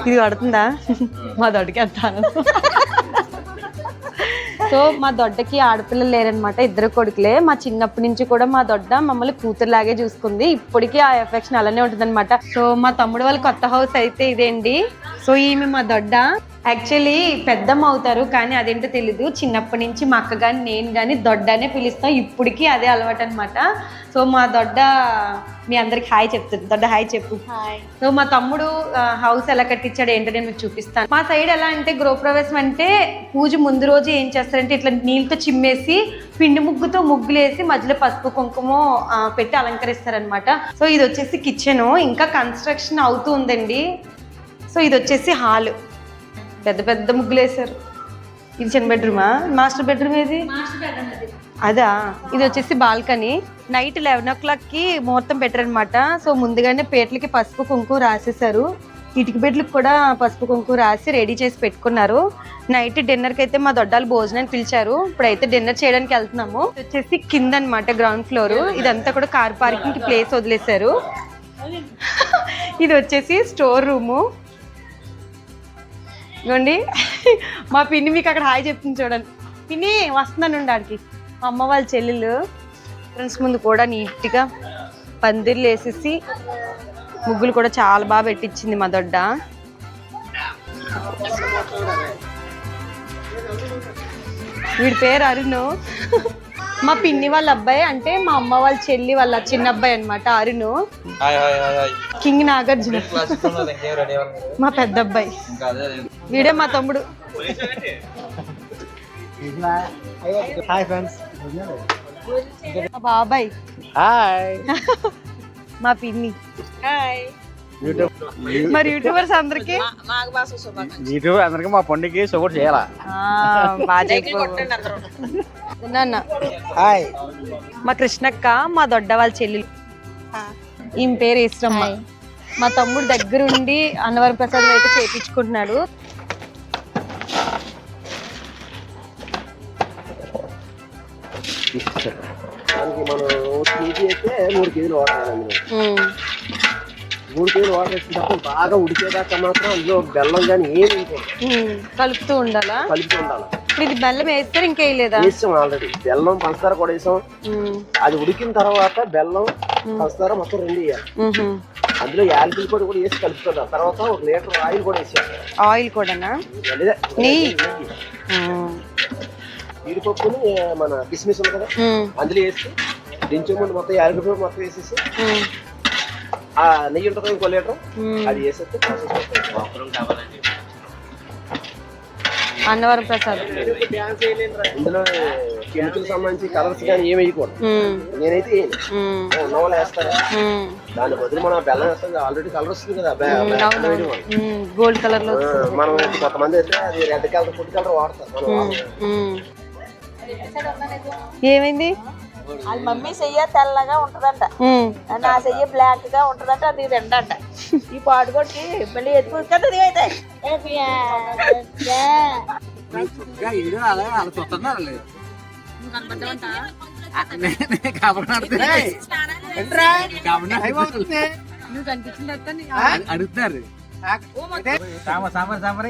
ఇది పడుతుందా మా దొడ్డకి అంతాను. సో మా దొడ్డకి ఆడపిల్లలు లేరనమాట, ఇద్దరు కొడుకులే. మా చిన్నప్పటి నుంచి కూడా మా దొడ్డ మమ్మల్ని కూతురులాగే చూసుకుంది, ఇప్పటికీ ఆ ఎఫెక్షన్ అలానే ఉంటుంది అనమాట. సో మా తమ్ముడు వాళ్ళ కొత్త హౌస్ అయితే ఇదేంటి. సో ఈమె మా దొడ్డ. యాక్చువల్లీ పెద్దమ్మ అవుతారు, కానీ అదేంటో తెలీదు, చిన్నప్పటి నుంచి మా అక్క కానీ నేను కానీ దొడ్డనే పిలుస్తాం, ఇప్పటికీ అదే అలవాటు అనమాట. సో మా దొడ్డ మీ అందరికి హాయ్ చెప్తుంది. దొడ్డ హాయ్ చెప్పు. సో మా తమ్ముడు హౌస్ ఎలా కట్టించాడు ఏంటో నేను మీకు చూపిస్తాను. మా సైడ్ ఎలా అంటే గృహప్రవేశం అంటే పూజ ముందు రోజు ఏం చేస్తారంటే ఇట్లా నీళ్ళతో చిమ్మేసి పిండి ముగ్గుతో ముగ్గులేసి మధ్యలో పసుపు కుంకుమ పెట్టి అలంకరిస్తారనమాట. సో ఇది వచ్చేసి కిచెన్, ఇంకా కన్స్ట్రక్షన్ అవుతూ ఉందండి. సో ఇది వచ్చేసి హాల్, పెద్ద పెద్ద ముగ్గులు వేసారు. ఇది చిన్న బెడ్రూమా? మాస్టర్ బెడ్రూమ్ ఏది? అదా. ఇది వచ్చేసి బాల్కనీ. నైట్ 11 o'clockకి ముహూర్తం పెట్టారనమాట. సో ముందుగానే పేట్లకి పసుపు కుంకుమ రాసేసారు, ఇటుక బెడ్లకు కూడా పసుపు కుంకుమ రాసి రెడీ చేసి పెట్టుకున్నారు. నైట్ డిన్నర్కి అయితే మా దొడ్డాలు భోజనాన్ని పిలిచారు. ఇప్పుడైతే డిన్నర్ చేయడానికి వెళ్తున్నాము. ఇది వచ్చేసి కింద అనమాట, గ్రౌండ్ ఫ్లోర్. ఇదంతా కూడా కార్ పార్కింగ్ ప్లేస్ వదిలేశారు. ఇది వచ్చేసి స్టోర్ రూము. ఇవ్వండి మా పిన్ని మీకు అక్కడ హాయ్ చెప్తుంది చూడండి. పిన్ని వస్తున్నాను ఆడికి. మా అమ్మ వాళ్ళ చెల్లెలు ఫ్రెండ్స్ ముందు కూడా నీట్గా పందిర్లు వేసేసి ముగ్గులు కూడా చాలా బాగా పెట్టించింది మా దొడ్డ. వీడి పేరు అరుణ్. మా పిన్ని వాళ్ళ అబ్బాయి, అంటే మా అమ్మ వాళ్ళ చెల్లి వాళ్ళ చిన్న అబ్బాయి అనమాట అరుణ్. కింగ్ నాగార్జున మా పెద్ద అబ్బాయి. వీడే మా తమ్ముడు. మా బాబాయ్. మా పిన్ని. మరి యూట్యూబర్స్ అందరికి మా పండుగకి సపోర్ట్ చేయాలా? మా కృష్ణక్క మా దొడ్డ వాళ్ళ చెల్లెలు. ఈమె పేరు ఈశ్వరమ్మ. మా తమ్ముడు దగ్గరుండి అన్నవరం ప్రసాదం అయితే చేయించుకుంటున్నాడు. మనం 3 కేజీలు వాటర్ 3 కేజీలు వాటర్ వేసినప్పుడు బాగా ఉడికేదాకా మాత్రం అందులో బెల్లం కానీ ఏమి కలుపుతూ ఉండాలా? ఇది బెల్లం వేస్తారు, ఇంకా వేయలేదా? వేసాం ఆల్రెడీ. బెల్లం పంచదార కూడా వేసాం. అది ఉడికిన తర్వాత బెల్లం పంచదార మొత్తం 2 వేయాలి. అందులో యాలకుల పొడి కూడా వేసి కలుపుతుందా. తర్వాత 1 లీటర్ ఆయిల్ కూడా వేసాం. ఆయిల్ కూడానా? జీడిపప్పుని మన కిస్మిస్ ఉంది కదా అందులో వేసి దించే ముందు మొత్తం యాలకుల పొడి మొత్తం వేసేసి ఆ నెయ్యి ఉంటుంది 1 లీటర్ అది వేసేస్తే అన్నవరం ప్రసాద్. ఇందులో కెమికల్ సంబంధించి కలర్స్ కానీ ఏమి వేయకూడదు. నేనైతే ఉన్నవాళ్ళు వేస్తారా, దాని బదులు మనం బెల్లం వేస్తాం. ఆల్రెడీ కలర్ వస్తుంది కదా గోల్డ్ కలర్ లో. మనం కొంతమంది అయితే అది రెడ్ కలర్ ఫుడ్ కలర్ వాడతారు. ఏమైంది? వాళ్ళ మమ్మీ చెయ్య తెల్లగా ఉంటదంట, నా చెయ్య బ్లాక్ గా ఉంటదంట. అది 2 అంట. ఈ పాడుకోటి మళ్ళీ ఎత్తుకు కదా అయితే అడుగుతున్నారు సాంబార్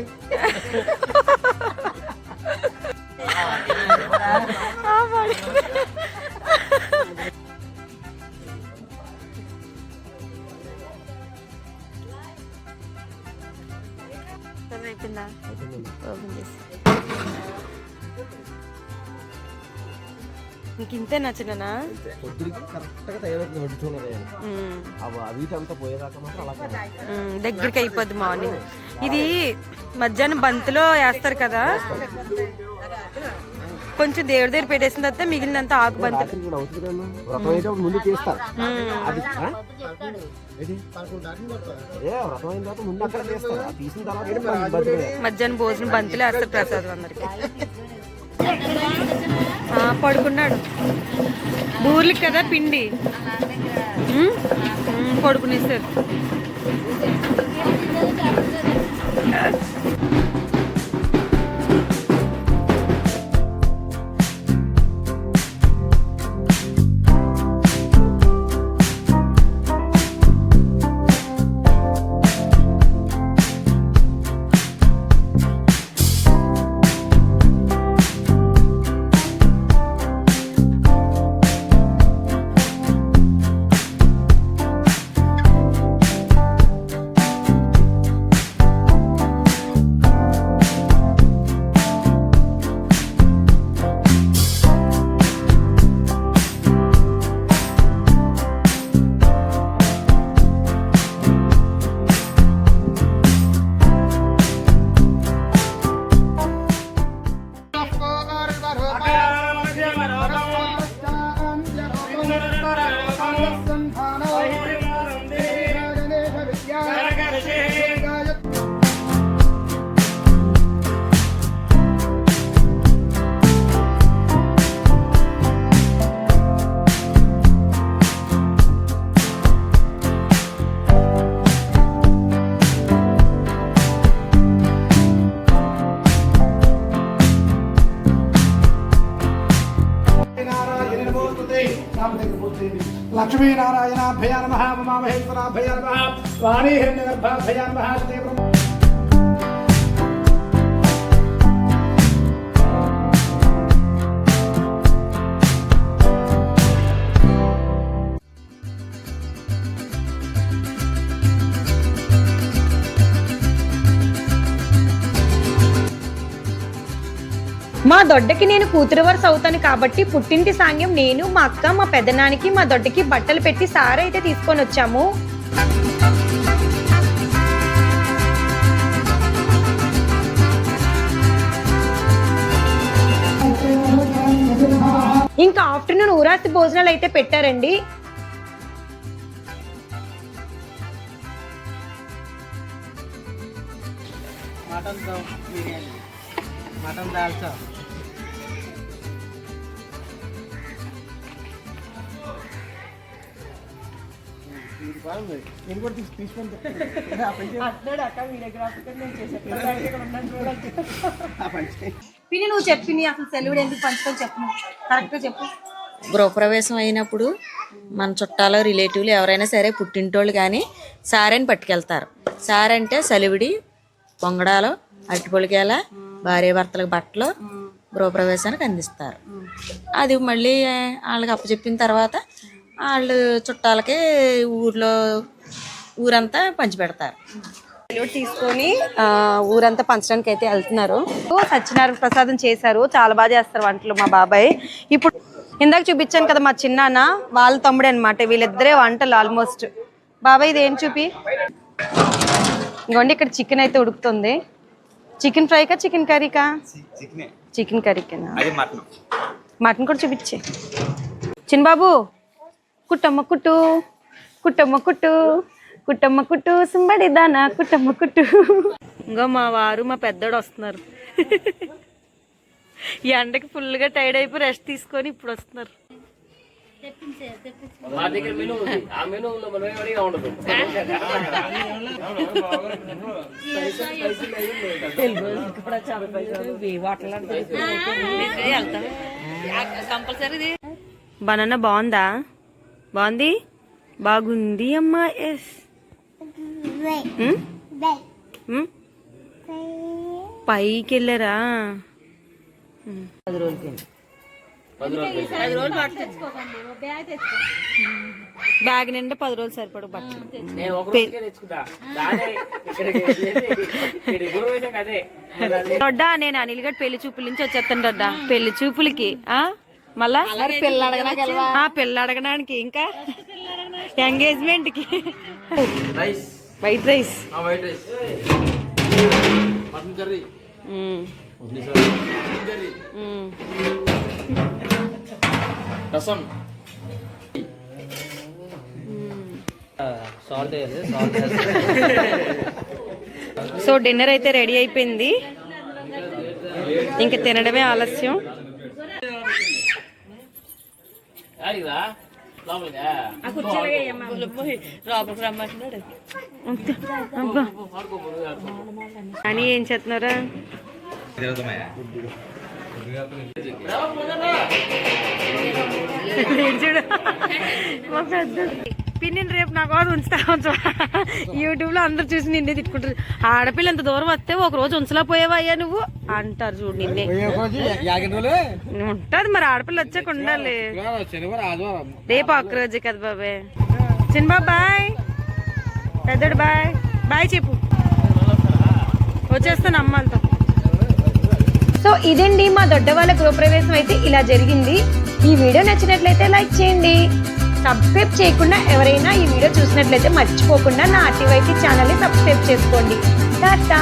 అయిపోయిందా? నీకు ఇంతే నచ్చినా? దగ్గరికి అయిపోద్ది మార్నింగ్. ఇది మధ్యాహ్నం బంతిలో వేస్తారు కదా, కొంచెం దేవుడి దగ్గర పెట్టేసిన తర్వాత మిగిలినంత ఆకు బంతి మధ్యాహ్నం భోజనం బంతిలో వేస్తారు ప్రసాదం అందరికి. పడుకున్నాడు. బూర్లకి కదా పిండి పడుకునేస్తారు. నారాయణాభయ నమః ఉమామహేశ్వరాభయ నమః వాణీ హిరణ్యగర్భాభయ నమః తీవ్రం. మా దొడ్డకి నేను కూతురు వరుస అవుతాను కాబట్టి పుట్టింటి సాంగ్యం నేను, మా అక్క, మా పెద్దనానికి, మా దొడ్డకి బట్టలు పెట్టి సారీ అయితే తీసుకొని వచ్చాము. ఇంకా ఆఫ్టర్నూన్ ఊరాస్తి భోజనాలు అయితే పెట్టారండి. మటన్ దాల్చా పిన్ని నువ్వు చెప్పి అసలు సెలవుడు ఎందుకు పంచుకొని చెప్పు, కరెక్ట్ చెప్పు. గృహప్రవేశం అయినప్పుడు మన చుట్టాలు రిలేటివ్లు ఎవరైనా సరే పుట్టింటోళ్ళు కానీ సారెని పట్టుకెళ్తారు. సారె అంటే సలివిడి, పొంగడాలు, అరటిపొలికేల, భార్య భర్తలకు బట్టలు గృహప్రవేశానికి అందిస్తారు. అది మళ్ళీ వాళ్ళకి అప్పచెప్పిన తర్వాత వాళ్ళు చుట్టాలకి ఊరంతా పంచిపెడతారు. సెలవుడు తీసుకొని ఊరంతా పంచడానికి అయితే వెళ్తున్నారు. సత్యనారాయణ ప్రసాదం చేశారు, చాలా బాగా చేస్తారు వంటలు మా బాబాయ్. ఇప్పుడు ఇందాక చూపించాను కదా మా చిన్నాన్న, వాళ్ళ తమ్ముడే అనమాట. వీళ్ళిద్దరే వంటలు ఆల్మోస్ట్. బాబాయ్ ఇది ఏం చూపి. ఇంకోండి ఇక్కడ చికెన్ అయితే ఉడుకుతుంది. చికెన్ ఫ్రైకా చికెన్ కర్రీకా? చికెన్ కర్రీకేనా? మటన్ కూడా చూపించే. చిన్నబాబు కుట్టమ్మ కుట్టు, కుట్టమ్మ కుట్టు, కుట్టమ్మ కుట్టు, సుంబడి దానా కుట్టమ్మ కుట్టు. ఇంకా మా వారు మా పెద్దోడు వస్తున్నారు. ఈ ఎండకి ఫుల్గా టైర్డ్ అయిపోయి రెస్ట్ తీసుకొని ఇప్పుడు వస్తున్నారు. బనానా బాగుందా? బాగుంది, బాగుంది అమ్మా. ఎస్ పైకి వెళ్ళారా? బ్యాగ్ నిండా 10 రోజులు సరిపడు బట్టలు. దొడ్డా నేను అనిల్గడ్ పెళ్లి చూపుల నుంచి వచ్చేస్తాను దొడ్డా. పెళ్లి చూపులకి మళ్ళా పిల్ల అడగడానికి, ఇంకా ఎంగేజ్మెంట్ కి వైట్ రైస్, మటన్ కర్రీ, రసం, సో డిన్నర్ అయితే రెడీ అయిపోయింది, ఇంకా తినడమే ఆలస్యం. అని ఏం చేస్తున్నారా? చూడు మా పెద్ద పిన్నిని రేపు నా కోసం ఉంచుతా. యూట్యూబ్ లో అందరు చూసి నిన్నే తిట్టుకుంటారు. ఆడపిల్ల ఎంత దూరం వస్తే ఒక రోజు ఉంచలా పోయేవయ్యా నువ్వు అంటారు. చూడు నిన్నే ఉంటది మరి, ఆడపిల్ల వచ్చాక ఉండాలి. రేపు ఒక్క రోజే కదా బాబాయ్. చిన్న బాబాయ్, పెద్దడు బాయ్ బాయ్ చెప్పు. వచ్చేస్తాను అమ్మాలతో. సో ఇదండి మా దొడ్డ వాళ్ళ గృహప్రవేశం అయితే ఇలా జరిగింది. ఈ వీడియో నచ్చినట్లయితే లైక్ చేయండి. సబ్స్క్రైబ్ చేయకుండా ఎవరైనా ఈ వీడియో చూసినట్లయితే మర్చిపోకుండా నా ఆర్టీవైటీ ఛానల్ని సబ్స్క్రైబ్ చేసుకోండి. టాటా.